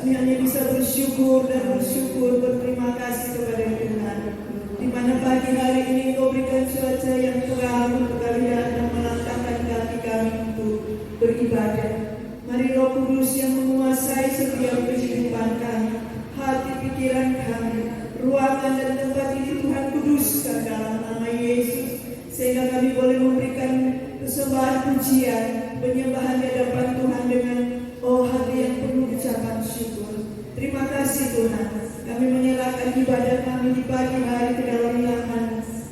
Kami hanya bisa bersyukur dan bersyukur, berterima kasih kepada Tuhan. Di mana pagi hari ini Engkau berikan cuaca yang terang untuk kami datang melangkahkan kaki kami untuk beribadah. Mari Roh Kudus yang menguasai setiap kehidupan kami, hati pikiran kami, ruangan dan tempat ini Tuhan kuduskan dalam nama Yesus, sehingga kami boleh memberikan persembahan pujian, penyembahan di hadapan Tuhan dengan hati yang penuh ucapan syukur. Terima kasih Tuhan, kami menyerahkan ibadah kami di pagi hari ke dalam tangan.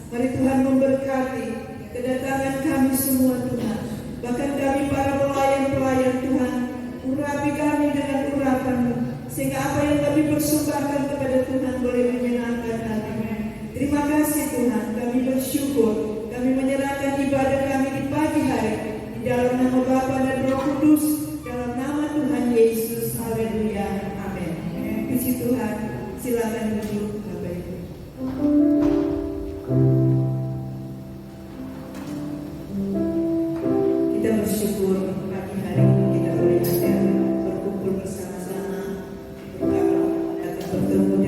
Mari Tuhan memberkati kedatangan kami semua Tuhan, bahkan kami para pelayan-pelayan Tuhan, urapi kami dengan urapan-Mu, sehingga apa yang kami persembahkan kepada Tuhan boleh menyenangkan hati-Mu. Terima kasih Tuhan, kami bersyukur, kami menyerahkan ibadah kami di pagi hari di dalam nama Bapa dan Roh Kudus, dalam nama Tuhan Yesus. Haleluya, amin. Puji Tuhan, silakan duduk Bapak Ibu. Kita bersyukur pagi hari ini kita boleh ada berkumpul bersama-sama, datang bertemu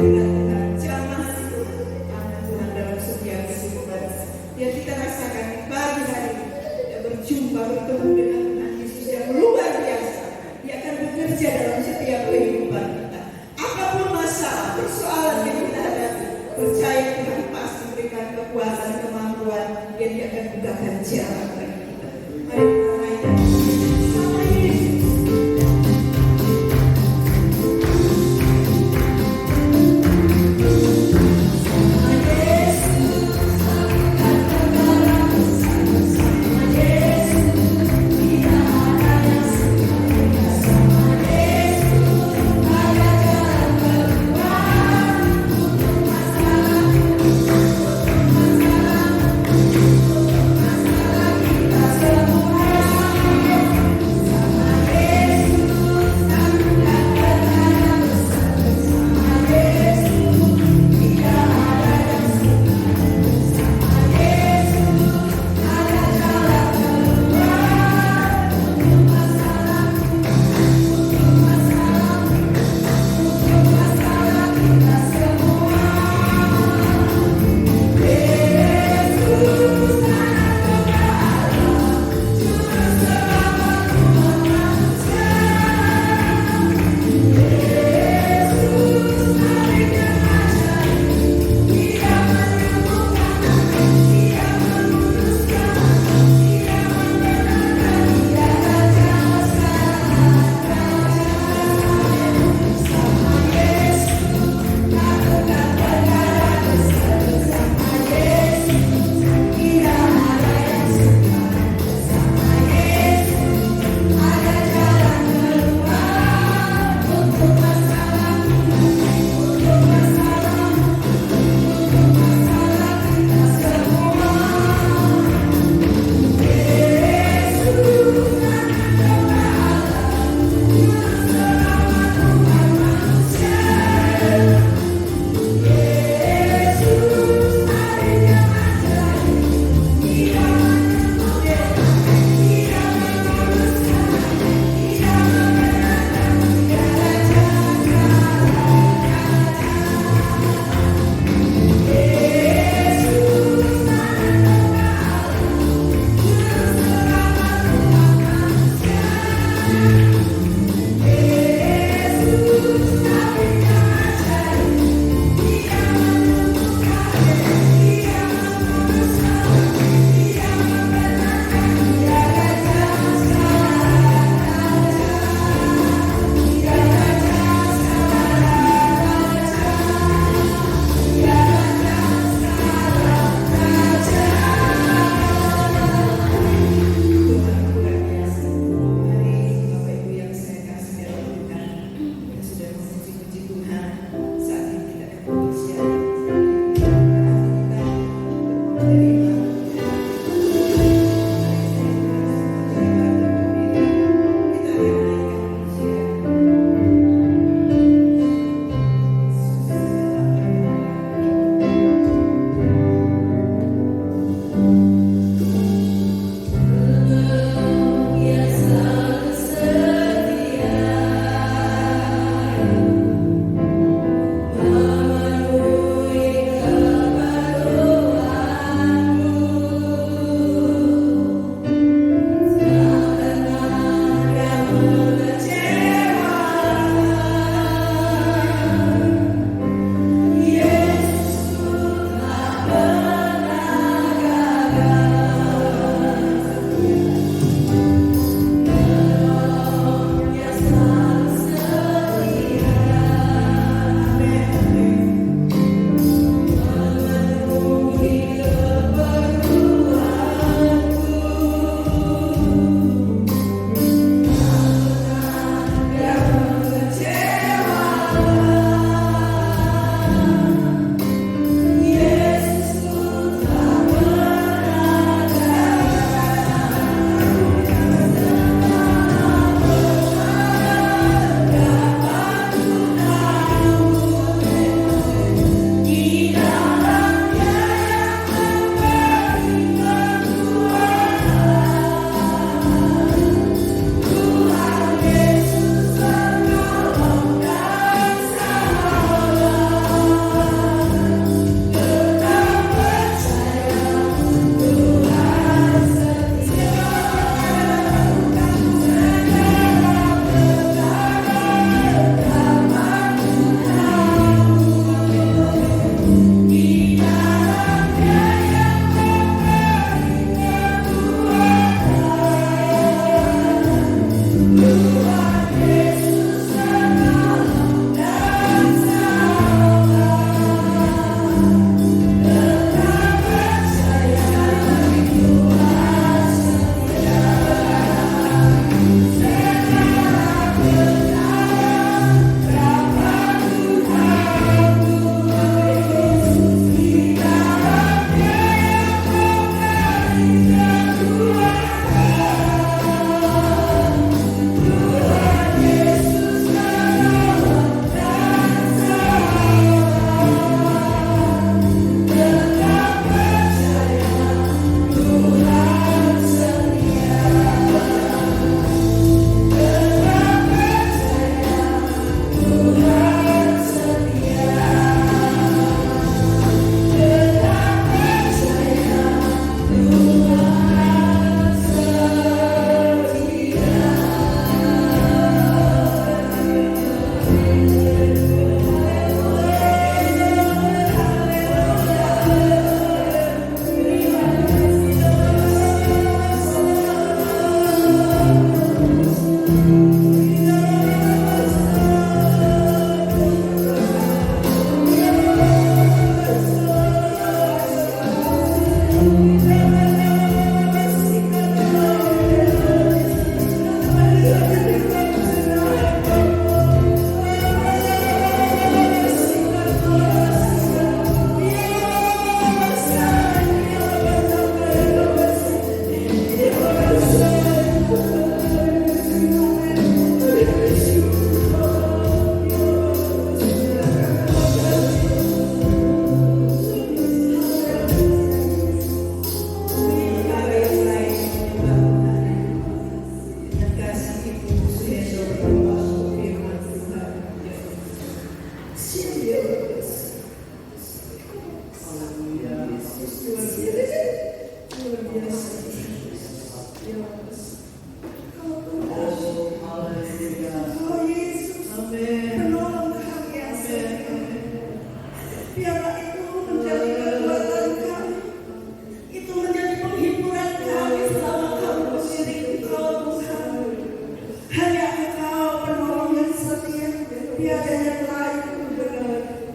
dengan jamaah itu anak Tuhan dalam setiap kehidupan yang kita rasakan pagi hari ini. Kita berjumpa bertemu dengan Tuhan Yesus yang luar biasa. Dia akan bekerja dalam setiap kehidupan kita. Apapun masalah, persoalan yang kita hadapi, percaya Tuhan pasti berikan kekuatan, kemampuan, dan Dia akan bukakan jalan bagi kita. Mari kita naikkan sama Yesus. Yesus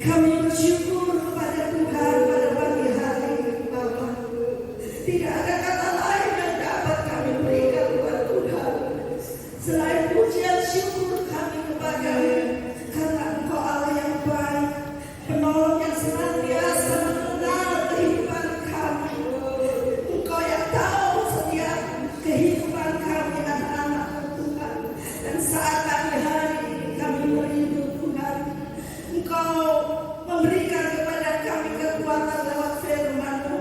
Kami bersyukur kepada Tuhan pada pagi hari ini, Bapak. Tidak ada kata lain yang dapat kami berikan kepada Tuhan selain pujian syukur kami kepada-Mu, karena Engkau Allah yang baik, penolong yang senantiasa mengenal kehidupan kami. Engkau yang tahu setiap kehidupan kami anak-anak Tuhan. Dan saat pagi hari ini kami merindu Tuhan, Engkau memberikan kepada kami kekuatan lewat firman-Mu,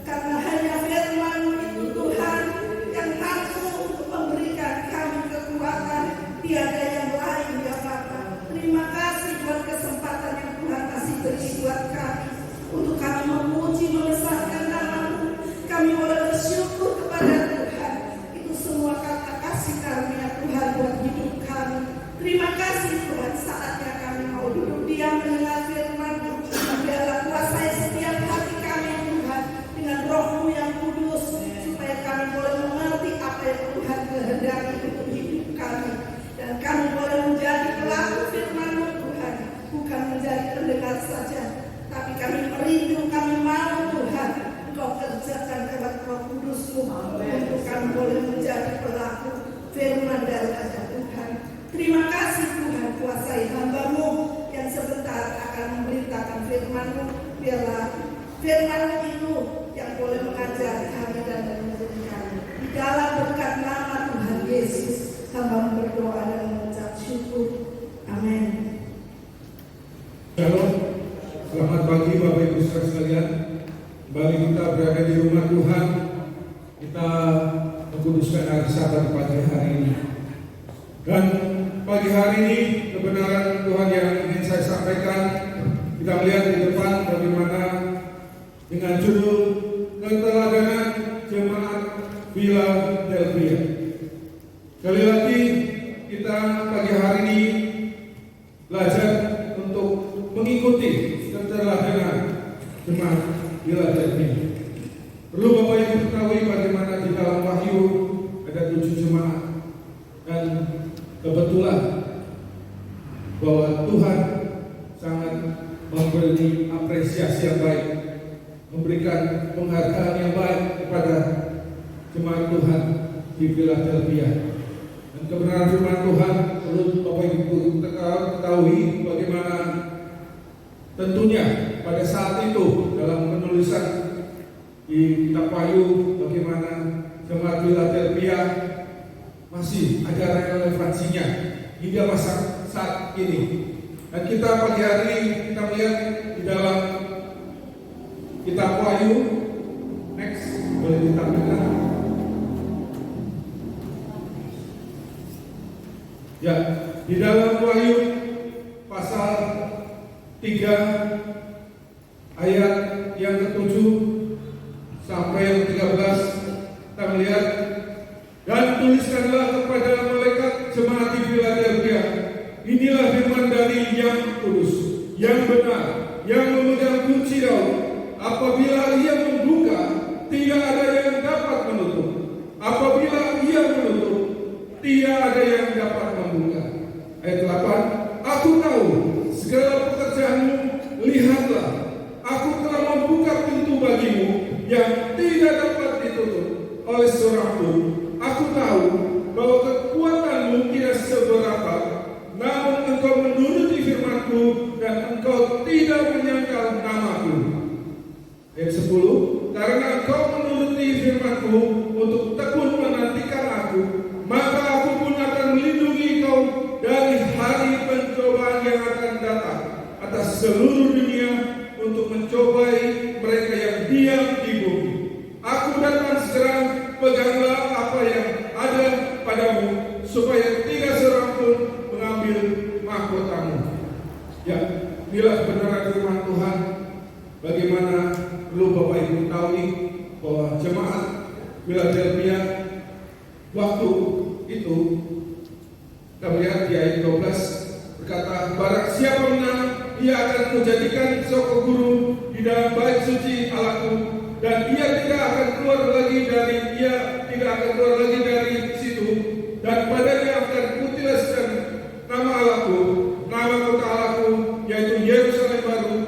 karena hanya firman-Mu itu Tuhan yang mampu untuk memberikan kami kekuatan, tiada yang lain ya Bapa. Terima kasih buat kesempatan yang Tuhan kasih beri buat kami, untuk kami memuji membesarkan nama-Mu. Kami boleh bersyukur kepada Tuhan. Itu semua karena kasih karunia Tuhan buat hidup kami. Terima kasih Tuhan, saatnya kami mau duduk diam mendengar firman-Mu. Biarlah kuasai setiap hati kami Tuhan dengan Roh-Mu yang kudus, supaya kami boleh mengerti apa yang Tuhan kehendaki untuk hidup kami. Dan kami boleh menjadi pelaku firman-Mu Tuhan, bukan menjadi pendengar saja, tapi kami merindu, kami mau Tuhan Engkau kerjakan lewat Roh Kudus-Mu, untuk kami boleh menjadi pelaku firman daripada Tuhan. Terima kasih Tuhan, kuasai hamba-Mu yang sebentar akan memberitakan firman-Mu. Biarlah firman-Mu itu yang boleh mengajari kami dan menuntun kami. Di dalam berkat nama Tuhan Yesus, hamba-Mu berdoa dan mengucap syukur. Amin. Shalom, selamat pagi Bapak Ibu saudara sekalian. Kembali kita berada di rumah Tuhan. Kita mengkuduskan hari Sabat pagi hari ini. Dan pagi hari ini kebenaran Tuhan yang ingin saya sampaikan, kita melihat di depan bagaimana dengan judul keteladanan jemaat Philadelphia. Sekali lagi kita pagi hari ini belajar untuk mengikuti keteladanan jemaat Philadelphia. Perlu Bapak Ibu ketahui bagaimana di dalam Wahyu ada 7 jemaat, dan kebetulan bahwa Tuhan sangat memberi apresiasi yang baik, memberikan penghargaan yang baik kepada jemaat Tuhan di Philadelphia. Dan kebenaran firman Tuhan perlu Bapak Ibu ketahui bagaimana tentunya pada saat itu dalam penulisan di kitab Wahyu, bagaimana jemaat Philadelphia masih ada relevansinya hingga masa saat ini. Dan kita pagi hari ini kita melihat di dalam kitab Wahyu, next boleh ditampilkan. Ya, di dalam Wahyu pasal 3 ayat yang ke-7 sampai yang 13, kita melihat, dan tuliskanlah kepada malaikat jemaat di Philadelphia, inilah firman dari Yang Kudus, yang benar, yang memegang kunci Daud. Apabila ia membuka, tidak ada yang dapat menutup. Apabila ia menutup, tidak ada yang dapat membuka. Ayat 8, aku tahu segala pekerjaanmu, lihatlah, aku telah membuka pintu bagimu yang tidak dapat ditutup oleh seorang pun. Aku tahu bahwa kekuatanmu tidak seberapa, namun engkau menuruti firman-Ku dan engkau tidak menyangkal nama-Ku. Ayat 10, karena engkau menuruti firman-Ku untuk tekun menantikan Aku, maka Aku pun akan melindungi kau dari hari pencobaan yang akan datang atas seluruh dunia untuk mencobai mereka yang diam di bumi. Aku datang segera, peganglah apa yang ada padamu, supaya tidak seorang pun mengambil mahkotamu. Ya, inilah kebenaran firman Tuhan. Bagaimana perlu Bapak Ibu tahu bahwa jemaat Philadelphia waktu itu, kita melihat di ayat 12 berkata, barang siapa menang, ia akan menjadikan soko guru di dalam bait suci Allahku, dan ia tidak akan keluar lagi dari situ, dan padanya akan kutilaskan nama Allahku, nama kota Allahku, yaitu Yerusalem baru,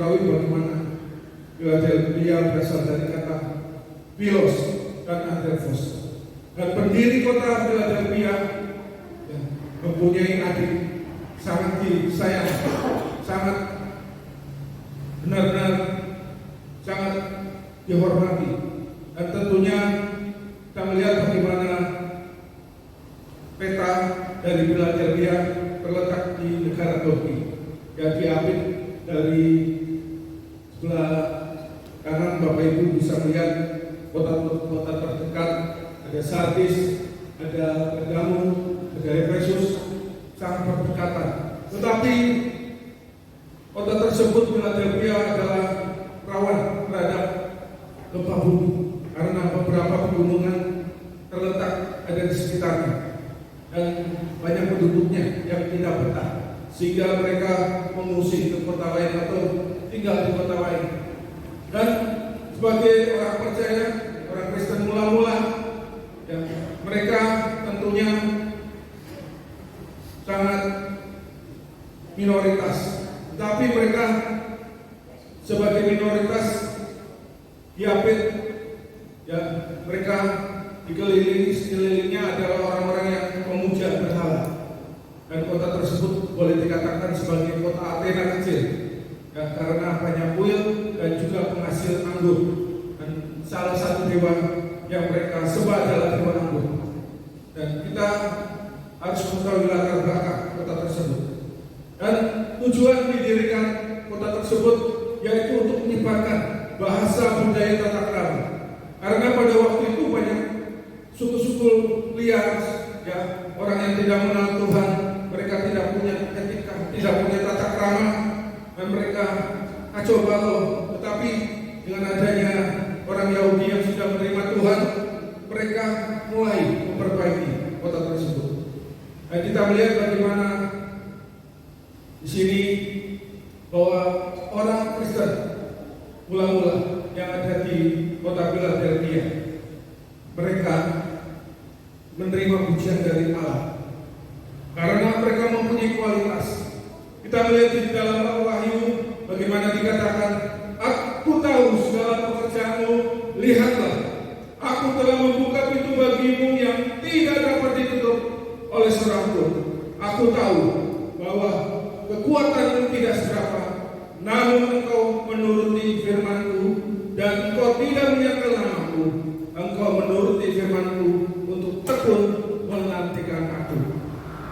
ketahui bagaimana Philadelphia berasal dari kata Philos dan Adelphos. Dan pendiri kota Philadelphia ya, mempunyai adik sangat disayang, sangat benar-benar sangat dihormati. Dan tentunya kita melihat bagaimana peta dari Philadelphia terletak di negara Turki. Ya, diambil dari sebelah kanan Bapak Ibu bisa melihat kota-kota terdekat, ada Sardis, ada Pergamum, ada Efesus, sangat berdekatan. Tetapi kota tersebut Philadelphia adalah rawan terhadap gempa bumi karena beberapa pegunungan terletak ada di sekitarnya dan banyak penduduknya yang tidak betah, sehingga mereka mengungsi ke kota lain atau tinggal di kota lain. Dan sebagai orang percaya, orang Kristen mula-mula, ya, mereka tentunya sangat minoritas. Tapi mereka sebagai minoritas diapit, ya, mereka sekelilingnya adalah orang-orang yang memuja berhala. Dan kota tersebut boleh dikatakan sebagai kota Athena kecil, ya, karena banyak kuil dan juga penghasil anggur. Dan salah satu dewa yang mereka sembah adalah dewa anggur. Dan kita harus mengetahui latar belakang kota tersebut. Dan tujuan didirikan kota tersebut yaitu untuk menyebarkan bahasa budaya tata krama. Karena pada waktu itu banyak suku-suku liar, ya, orang yang tidak mengenal Tuhan, mereka tidak punya etika, tidak punya tata krama, dan mereka kacau balau. Tetapi dengan adanya orang Yahudi yang sudah menerima Tuhan, mereka mulai memperbaiki kota tersebut. Dan kita melihat bagaimana di sini bahwa orang Kristen mula-mula yang ada di kota Philadelphia, mereka menerima pujian dari Allah karena mereka mempunyai kualitas. Kita melihat di dalam Wahyu bagaimana dikatakan, aku tahu segala pekerjaanmu, lihatlah, aku telah membuka pintu bagimu yang tidak dapat ditutup oleh seorang pun. Aku tahu bahwa kekuatanmu tidak seberapa, namun engkau menuruti firman-Ku dan engkau tidak menyangkal namaku. Engkau menuruti firman-Ku untuk tekun menantikan aku.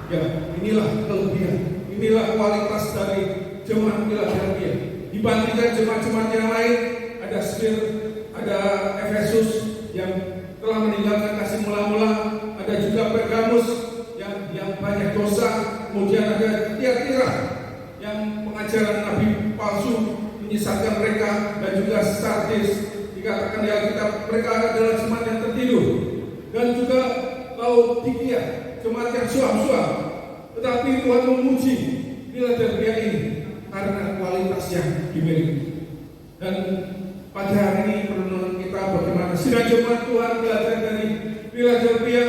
Ya, inilah kelebihan, inilah kualitas dari jemaat Philadelphia. Dibandingkan jemaat-jemaat yang lain, ada Smyrna, ada Efesus yang telah meninggalkan kasih mula-mula, ada juga Pergamus yang banyak dosa, kemudian ada Tiatira yang pengajaran nabi palsu menyesatkan mereka, dan juga Sardis dikatakan di Alkitab mereka adalah jemaat yang tertidur, dan juga Laodikia, jemaat yang suam-suam. Tetapi Tuhan memuji Philadelphia ini karena kualitas yang dimiliki. Dan pada hari ini perenungan kita bagaimana sidang jemaat Tuhan belajar dari Philadelphia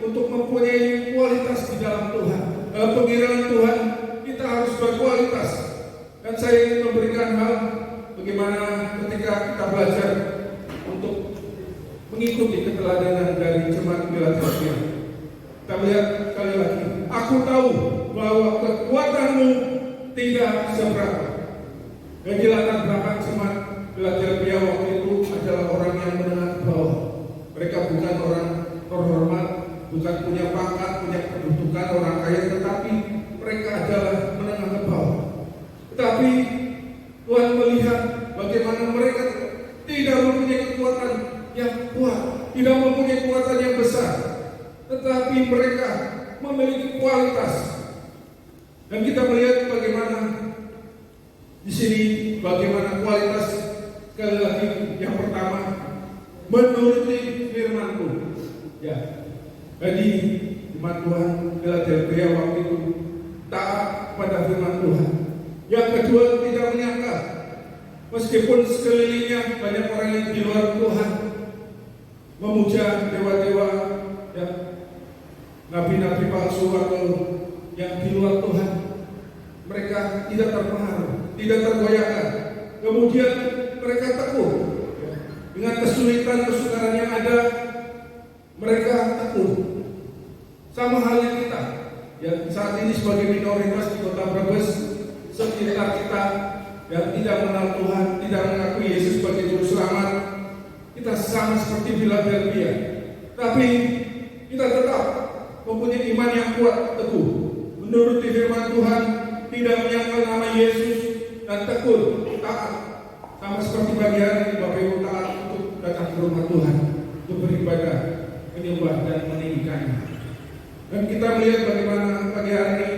untuk mempunyai kualitas di dalam Tuhan. Dalam pengirahan Tuhan kita harus berkualitas. Dan saya ingin memberikan hal bagaimana ketika kita belajar untuk mengikuti keteladanan dari jemaat Philadelphia. Kita lihat sekali lagi, aku tahu bahwa kekuatanmu tidak seberapa. Bagi latar belakang jemaat Philadelphia waktu itu adalah orang yang menengah ke bawah. Mereka bukan orang terhormat, bukan punya pangkat, punya kedudukan orang kaya, tetapi mereka adalah menengah ke bawah. Tetapi Tuhan melihat bagaimana mereka tidak mempunyai kekuatan yang kuat, tidak mempunyai kekuatan yang besar, tetapi mereka memiliki kualitas. Dan kita melihat bagaimana di sini bagaimana kualitas, sekali lagi yang pertama menuruti firman-Ku. Ya, jadi jemaat Tuhan Philadelphia waktu itu taat pada firman Tuhan. Yang kedua, tidak menyangka meskipun sekelilingnya banyak orang yang di luar Tuhan memuja dewa-dewa, ya, nabi-nabi palsu atau yang di luar Tuhan, mereka tidak terpengaruh, tidak tergoyahkan, kemudian mereka teguh. Dengan kesulitan-kesukaran yang ada, mereka teguh. Sama halnya kita, yang saat ini sebagai minoritas di kota Brebes, sekitar kita yang tidak mengenal Tuhan, tidak mengakui Yesus sebagai Juru Selamat, kita sama seperti Philadelphia. Tapi kita tetap mempunyai iman yang kuat, teguh, menuruti firman Tuhan, tidak menyangkal nama Yesus, dan teguh, taat. Sama seperti pagi hari ini Bapak Ibu taat untuk datang ke rumah Tuhan, untuk beribadah, menyembah dan meninggikannya. Dan kita melihat bagaimana pagi hari ini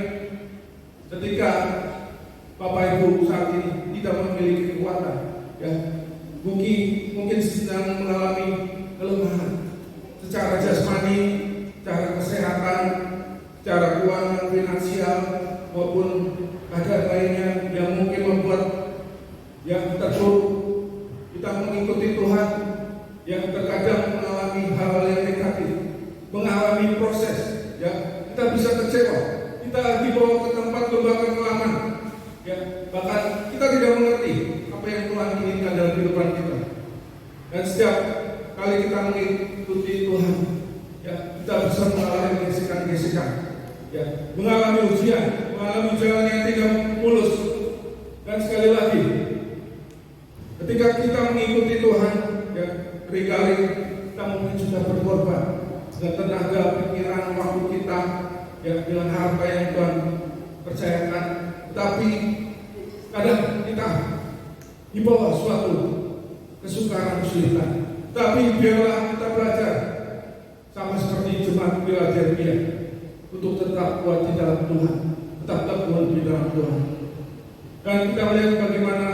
ketika Bapak Ibu saat ini tidak memiliki kekuatan, ya mungkin sedang mengalami kelemahan secara jasmani, secara kesehatan, secara keuangan finansial maupun keadaan lainnya yang mungkin membuat yang terpuruk. Kita mengikuti Tuhan yang terkadang mengalami hal-hal yang negatif, mengalami proses, ya kita bisa kecewa, kita dibawa ke tempat lembaga kelaman, ya bahkan kita tidak mengerti apa yang Tuhan inginkan dalam kehidupan kita. Dan setiap kali kita mengikuti Tuhan, ya kita bisa mengalami gesekan-gesekan, ya mengalami ujian, mengalami jalan yang tidak mulus. Dan sekali lagi, ketika kita mengikuti Tuhan, ya seringkali kita mungkin sudah berkorban dengan tenaga, pikiran, waktu kita, ya dengan harta yang Tuhan percayakan. Tetapi kadang kita di bawah suatu kesukaran, kesulitan. Tapi biarlah kita belajar sama seperti jemaat Philadelphia untuk tetap kuat di dalam Tuhan, tetap teguh di dalam Tuhan. Dan kita melihat bagaimana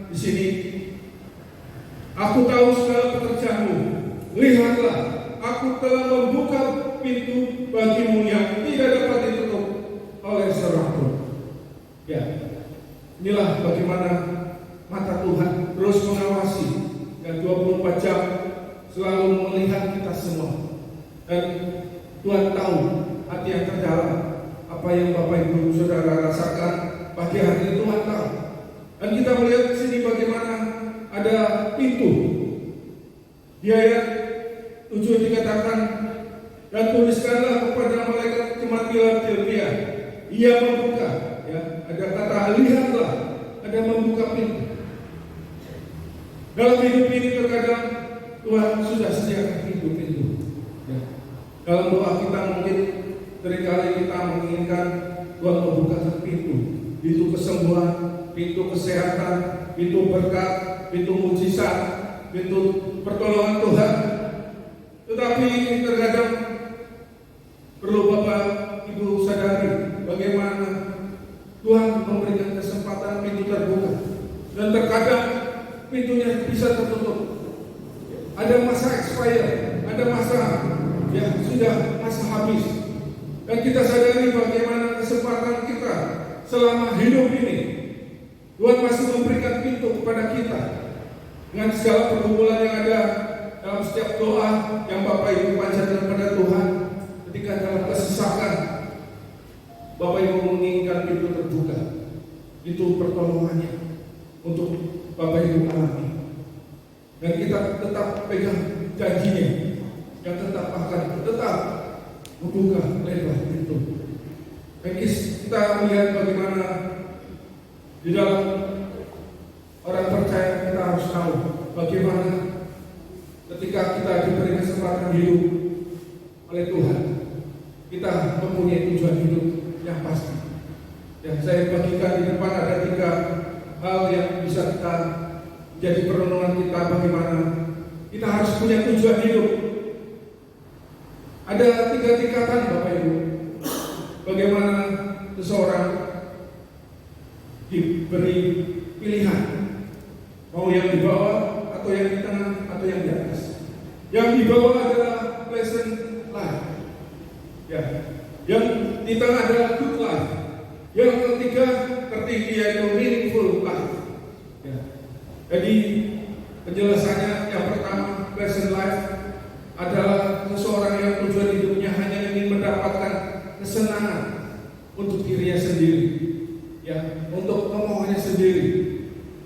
di sini, aku tahu segala pekerjaanmu, lihatlah, aku telah membuka pintu bagimu yang tidak dapat ditutup oleh seorang pun. Ya, inilah bagaimana mata Tuhan terus mengawasi dan 24 jam selalu melihat kita semua. Dan Tuhan tahu hati yang terdalam, apa yang Bapak Ibu Saudara rasakan pagi hari ini Tuhan tahu. Dan kita melihat di sini bagaimana ada pintu. Di ayat 7 dikatakan, dan tuliskanlah kepada malaikat jemaat Philadelphia, ia membuka, ya, ada kata lihatlah, ada membuka pintu. Dalam hidup ini terkadang Tuhan sudah sediakan pintu-pintu, ya. Dalam doa kita mungkin seringkali kita menginginkan Tuhan membuka pintu, pintu kesembuhan, pintu kesehatan, pintu berkat, pintu mujizat, pintu pertolongan Tuhan. Tetapi terkadang perlu Bapak Ibu sadari bagaimana Tuhan memberikan kesempatan pintu terbuka, dan terkadang pintunya bisa tertutup. Ada masa expire, ada masa yang sudah masa habis. Dan kita sadari bagaimana kesempatan kita selama hidup ini. Tuhan masih memberikan pintu kepada kita dengan segala pergumulan yang ada dalam setiap doa yang Bapak Ibu panjatkan kepada Tuhan. Ketika dalam kesesakan, Bapak Ibu menginginkan pintu terbuka, itu pertolongannya untuk Bapak Ibu alami. Dan kita tetap pegang janjinya yang tetap akan tetap membuka lebar pintu. Dan kita melihat bagaimana di dalam orang percaya kita harus tahu bagaimana ketika kita diberi kesempatan hidup oleh Tuhan, kita mempunyai tujuan hidup yang pasti. Dan saya bagikan di depan ada 3 hal yang bisa kita jadi perenungan kita, bagaimana kita harus punya tujuan hidup. Ada 3 tingkatan Bapak Ibu. Bagaimana seseorang diberi pilihan, mau yang di bawah atau yang di tengah atau yang di atas. Yang di bawah adalah pleasant life, ya. Yang di tengah adalah good life. Yang ketiga tertinggi yaitu meaningful life, ya. Jadi penjelasannya yang pertama, pleasant life adalah seseorang yang tujuan hidupnya hanya ingin mendapatkan kesenangan untuk dirinya sendiri, ya, untuk memohonnya sendiri.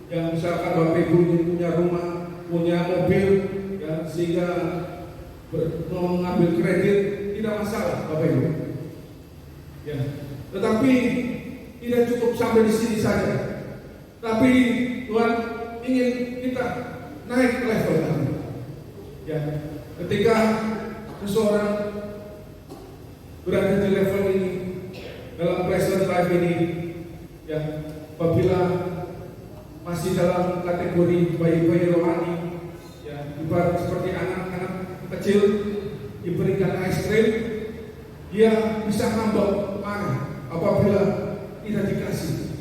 yang misalkan Bapak Ibu ingin punya rumah, punya mobil, ya, sehingga mengambil kredit tidak masalah, Bapak Ibu. Ya, tetapi tidak cukup sampai di sini saja. Tapi Tuhan ingin kita naik level lagi. Ya, ketika seseorang berada di level ini, dalam present life ini, ya, apabila masih dalam kategori bayi-bayi rohani, ya, ibarat seperti anak-anak kecil diberikan es krim, dia bisa ngambek marah apabila tidak dikasih.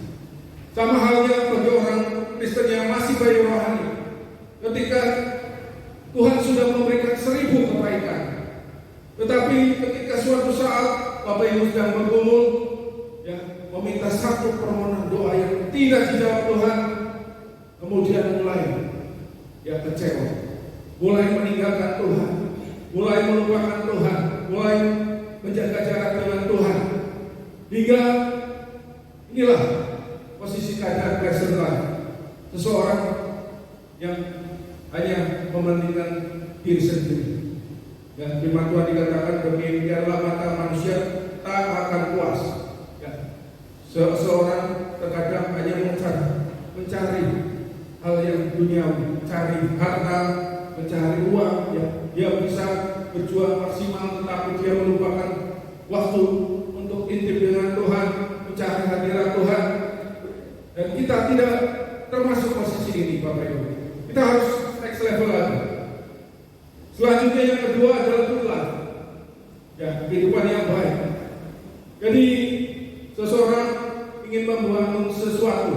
Sama halnya bagi orang Kristen yang masih bayi rohani, ketika Tuhan sudah memberikan 1000 kebaikan, tetapi ketika suatu saat Bapak Ibu sedang bergumul, ya, meminta satu permohonan doa yang tidak dijawab Tuhan, kemudian mulai, ya, kecewa, mulai meninggalkan Tuhan, mulai melupakan Tuhan, mulai menjaga jarak dengan Tuhan, hingga inilah posisi keadaan present life seseorang yang hanya mementingkan diri sendiri. Dan firman Tuhan dikatakan, demikianlah mata manusia tak akan puas. Ya. Seseorang terkadang hanya mencari hal yang duniawi, mencari harta, mencari uang. Ya. Dia bisa berjuang maksimal, tetapi dia melupakan waktu untuk intim dengan Tuhan, mencari hadirat Tuhan. Dan kita tidak termasuk posisi ini, Bapak Ibu. Kita harus next level lagi. Selanjutnya yang kedua adalah tulah, ya, kehidupan yang baik. Jadi seseorang ingin membangun sesuatu,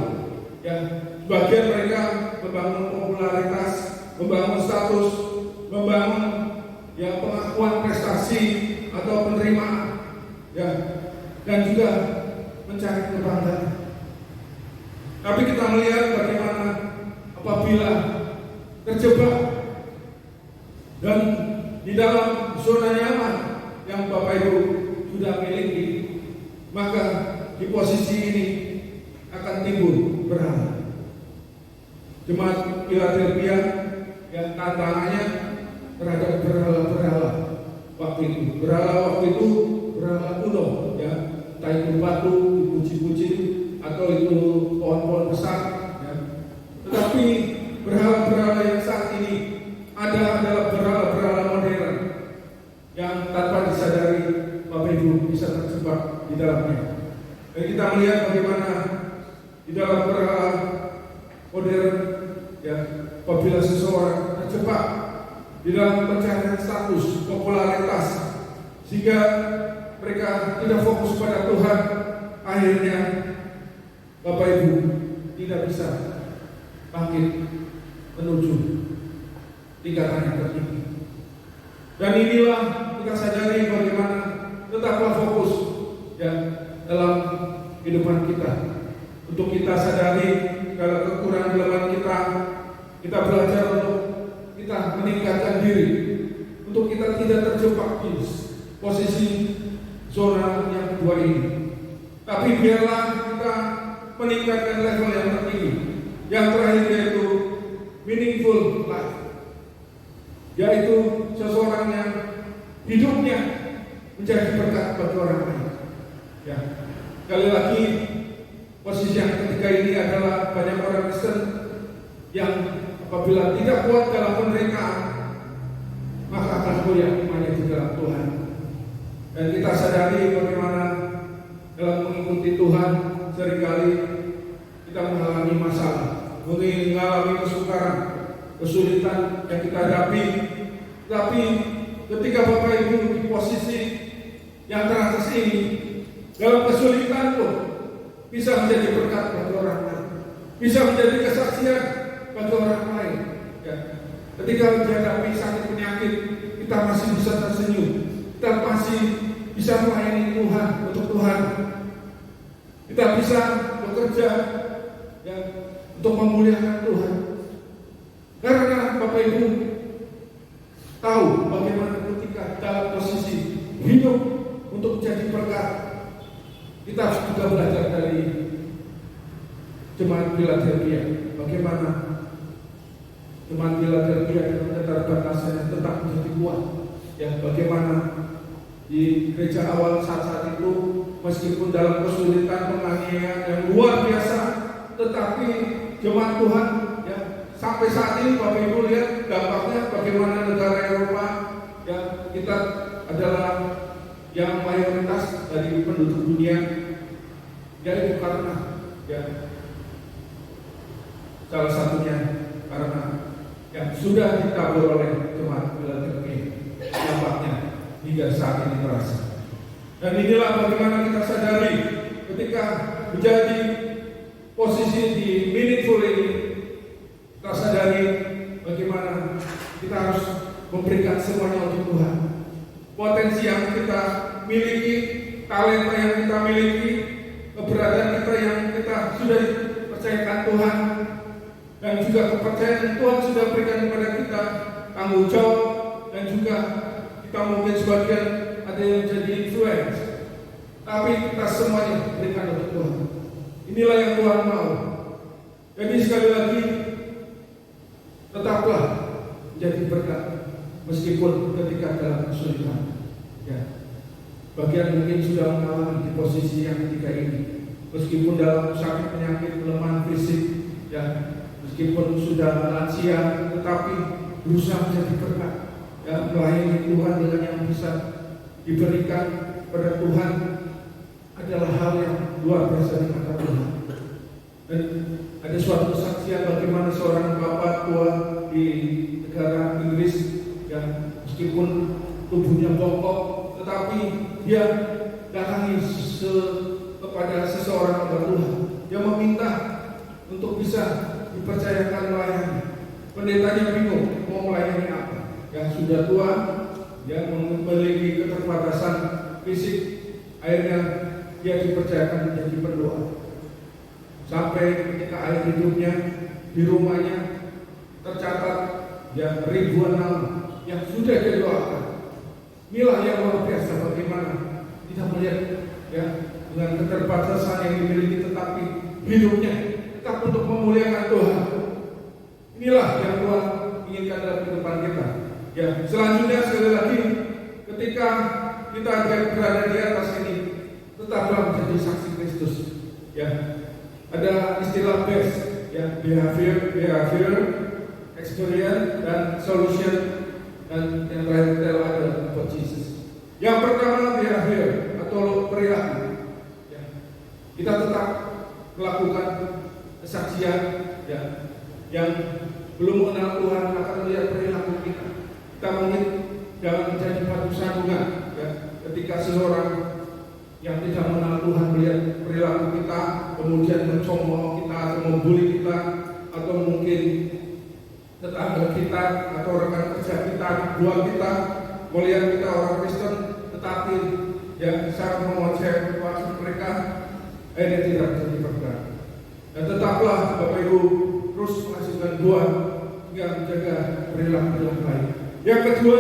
ya, sebagian mereka membangun popularitas, membangun status, membangun, ya, pengakuan prestasi atau penerimaan, ya, dan juga mencari kebanggaan. Tapi kita melihat bagaimana apabila terjebak dan di dalam zona nyaman yang Bapak Ibu sudah miliki, maka di posisi ini akan timbul berhala. Jemaat Philadelphia yang tantangannya terhadap berhala-berhala waktu itu. Berhala kuno, ya, entah itu batu, dipuji-puji, atau itu pohon-pohon besar, ya. Tetapi berhala-berhala yang saat ini adalah berhala-berhala modern yang tanpa disadari Bapak Ibu bisa terjebak di dalamnya. Dan kita melihat bagaimana di dalam berhala modern, ya, apabila seseorang terjebak di dalam pencarian status, popularitas, sehingga mereka tidak fokus pada Tuhan, akhirnya Bapak Ibu tidak bisa bangkit menuju tingkatan yang tertinggi. Dan inilah kita sadari bagaimana tetaplah fokus, ya, dalam kehidupan kita. Untuk kita sadari kalau kekurangan kelemahan kita belajar untuk kita meningkatkan diri, untuk kita tidak terjebak di posisi zona yang kedua ini. Tapi biarlah kita meningkatkan level yang tertinggi. Yang terakhir yaitu meaningful life, yaitu seseorang yang hidupnya menjadi berkat bagi orang lain. Ya, sekali lagi posisi yang ketiga ini adalah banyak orang Kristen yang apabila tidak kuat dalam penderitaan, maka akan goyah imannya di dalam Tuhan. Dan kita sadari bagaimana dalam mengikuti Tuhan seringkali kita mengalami masalah, mengalami kesukaran, kesulitan yang kita hadapi. Tapi ketika Bapak Ibu di posisi yang teratas ini, dalam kesulitan pun bisa menjadi berkat bagi orang lain, bisa menjadi kesaksian bagi orang lain. Ya. Ketika menghadapi sakit penyakit, kita masih bisa tersenyum, kita masih bisa melayani Tuhan untuk Tuhan, kita bisa bekerja, ya, untuk memuliakan Tuhan. Karena Bapak Ibu tahu bagaimana ketika dalam posisi hidup untuk menjadi berkat, kita harus juga belajar dari jemaat Philadelphia. bagaimana teman Philadelphia dengan keterbatasannya tetap menjadi kuat. Ya, bagaimana di gereja awal saat itu meskipun dalam kesulitan penganiayaan yang luar biasa, tetapi jemaat Tuhan ya sampai saat ini Bapak Ibu lihat dampaknya bagaimana negara Eropa ya kita adalah yang mayoritas dari penduduk dunia, yaitu karena ya salah satunya karena yang sudah ditabur oleh jemaat Philadelphia dampaknya hingga saat ini terasa. Dan inilah bagaimana kita sadari ketika menjadi posisi di meaningful ini, kita sadari bagaimana kita harus memberikan semuanya untuk Tuhan. Potensi yang kita miliki, talenta yang kita miliki, keberadaan kita yang kita sudah dipercayakan Tuhan, dan juga kepercayaan yang Tuhan sudah berikan kepada kita, tanggung jawab, dan juga kita mungkin sebagian ada yang jadi influence, tapi kita semuanya berikan untuk Tuhan. Inilah yang Tuhan mau. Jadi sekali lagi, tetaplah menjadi berkat meskipun ketika dalam kesulitan. Ya, bagian mungkin sudah mengalami di posisi yang ketiga ini, meskipun dalam sakit penyakit kelemahan fisik, ya, meskipun sudah lansia, tetapi berusaha menjadi berkat. Ya, melayani Tuhan dengan yang bisa diberikan pada Tuhan adalah hal yang luar biasa di mata Tuhan. Dan ada suatu kesaksian bagaimana seorang bapak tua di negara Inggris yang meskipun tubuhnya bongkok, tetapi dia datangi kepada seseorang hamba Tuhan. Dia meminta untuk bisa dipercayakan melayani. Pendetanya bingung mau melayani apa. Yang sudah tua, yang memiliki keterbatasan fisik, akhirnya dia dipercayakan menjadi pendoa. Sampai ketika akhir hidupnya di rumahnya tercatat ya ribuan nama yang sudah didoakan. Inilah yang luar biasa bagaimana kita melihat ya dengan keterbatasan yang dimiliki tetapi hidupnya tetap untuk memuliakan Tuhan. Inilah yang Tuhan inginkan dalam kehidupan kita. Ya, selanjutnya sekali lagi ketika kita berada di atas ini tetaplah menjadi saksi Kristus. Ya, ada istilah BES, ya, behavior, experience, dan solution, dan yang terakhir adalah about Jesus. Yang pertama behavior atau perilaku. Ya, kita tetap melakukan kesaksian, ya, yang belum mengenal Tuhan akan melihat perilaku kita. Kita mungkin jangan menjadi batu sandungan, ya, ketika seseorang yang tidak mengenal Tuhan melihat perilaku kita, kemudian mencongol kita atau membuli kita, atau mungkin tetangga kita atau rekan kerja kita, buah kita melihat kita orang Kristen, tetapi yang sangat menguasai wajib mereka, akhirnya tidak menjadi berkat. Dan tetaplah Bapak Ibu terus menghasilkan buah hingga menjaga perilaku yang baik. Yang kedua,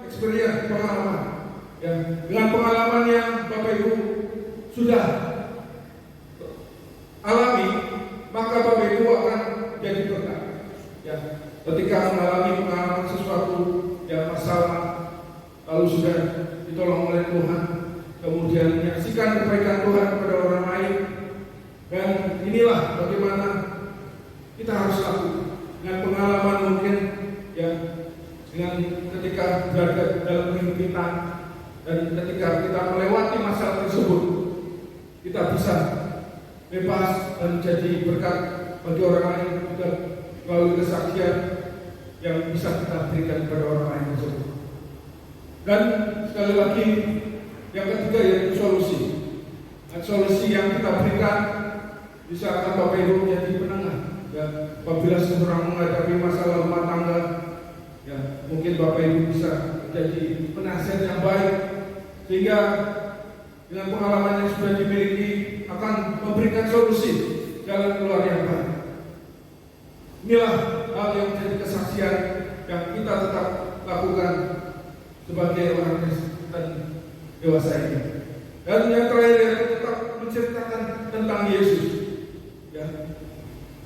experience, pengalaman. Ya, dengan pengalaman yang Bapak Ibu sudah alami, maka Bapak Ibu akan jadi berkat. Ya, ketika mengalami pengalaman sesuatu yang masalah, lalu sudah ditolong oleh Tuhan, kemudian menyaksikan kebaikan Tuhan kepada orang lain, dan inilah bagaimana kita harus lakukan dengan pengalaman mungkin, ya, dengan ketika berada dalam kehidupan. Dan ketika kita melewati masalah tersebut, kita bisa bebas dan menjadi berkat bagi orang lain juga melalui kesaksian yang bisa kita berikan kepada orang lain tersebut. Dan sekali lagi, yang ketiga yaitu solusi. Dan solusi yang kita berikan bisa akan Bapak Ibu menjadi penengah. Ya, apabila seseorang menghadapi masalah rumah tangga, ya, mungkin Bapak Ibu bisa menjadi penasihat yang baik, sehingga dengan pengalaman yang sudah dimiliki akan memberikan solusi jalan keluar yang baik. Inilah hal yang menjadi kesaksian yang kita tetap lakukan sebagai orang Kristen dewasa ini. Dan yang terakhir, tetap menceritakan tentang Yesus. Ya.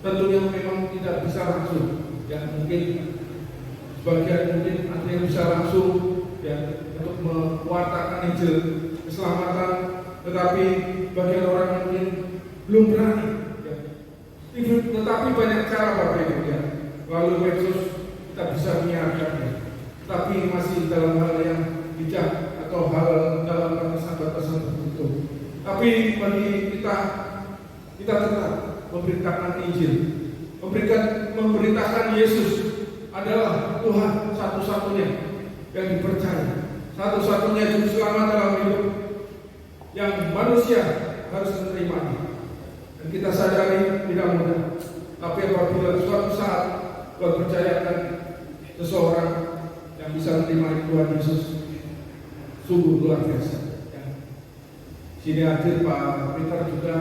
tentunya memang tidak bisa langsung. Ya mungkin sebagian mungkin ada yang bisa langsung ya untuk mewartakan Injil keselamatan, tetapi bagian orang mungkin belum berani. Ya. Tetapi banyak cara Bapak Ibu ya. Lalu medsos kita bisa menyiarkannya, tapi masih dalam hal yang bijak atau hal dalam batasan-batasan tertentu. Tapi bagi kita tetap memberitakan Injil, memberitakan Yesus adalah Tuhan satu-satunya yang dipercaya, satu-satunya juru selamat dalam hidup yang manusia harus menerimanya. Dan kita sadari tidak mudah, tapi apabila suatu saat Tuhan percayakan seseorang yang bisa menerima Tuhan Yesus, sungguh luar biasa. Ya. Sini hadir Pak Peter juga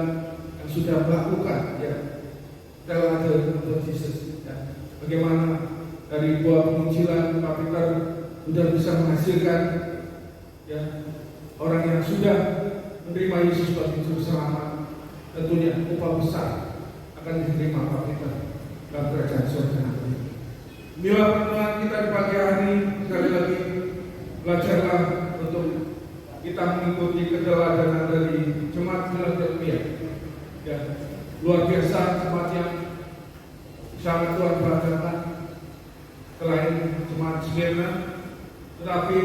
yang sudah melakukan ya teladan untuk Yesus. Ya. Bagaimana dari buah penginjilan Pak Peter sudah bisa menghasilkan ya orang yang sudah menerima Yesus sebagai juru selamat, tentunya upah besar akan diterima Pak Peter dalam kerajaan surga. Inilah pertemuan kita di pagi hari. Sekali lagi belajarlah untuk kita mengikuti keteladanan dari jemaat Philadelphia. Ya, luar biasa jemaat yang sangat Tuhan banggakan. Selain jemaat Smyrna, tetapi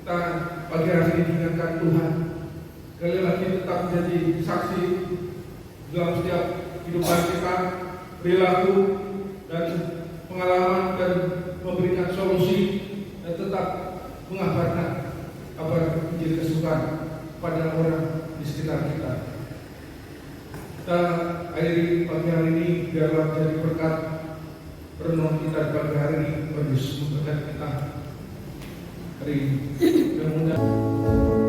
kita pagi hari ini diingatkan Tuhan sekali lagi tetap menjadi saksi dalam setiap kehidupan kita, perilaku dan pengalaman, dan memberikan solusi dan tetap mengabarkan kabar Injil kesukaan pada orang di sekitar kita. Kita akhiri pagi hari ini biarlah menjadi berkat renungan kita di pagi hari ini. Bagi memberkati kita hari ini. Berikan keselamatan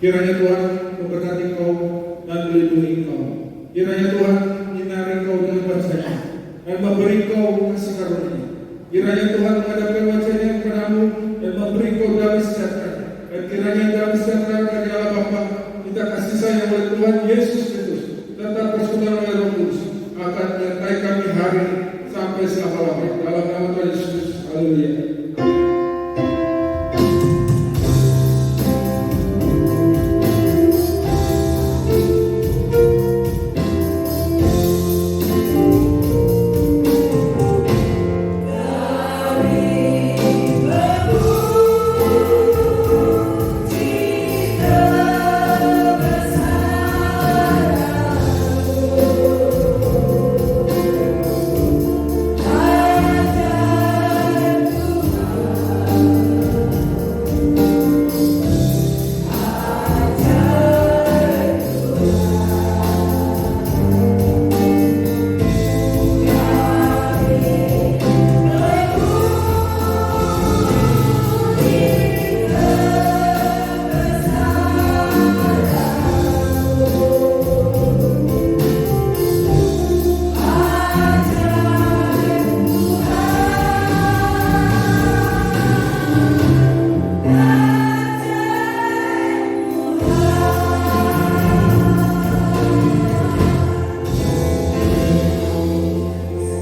Kiranya Tuhan memberkati kau dan melindungi kau. Kiranya Tuhan menyinari kau dengan wajah-Nya dan memberi kau kasih karunia. Kiranya Tuhan menghadapkan wajah-Nya kepadamu dan memberi kau damai sejahtera. Dan kiranya damai sejahtera dari Allah Bapa, kita kasih sayang oleh Tuhan Yesus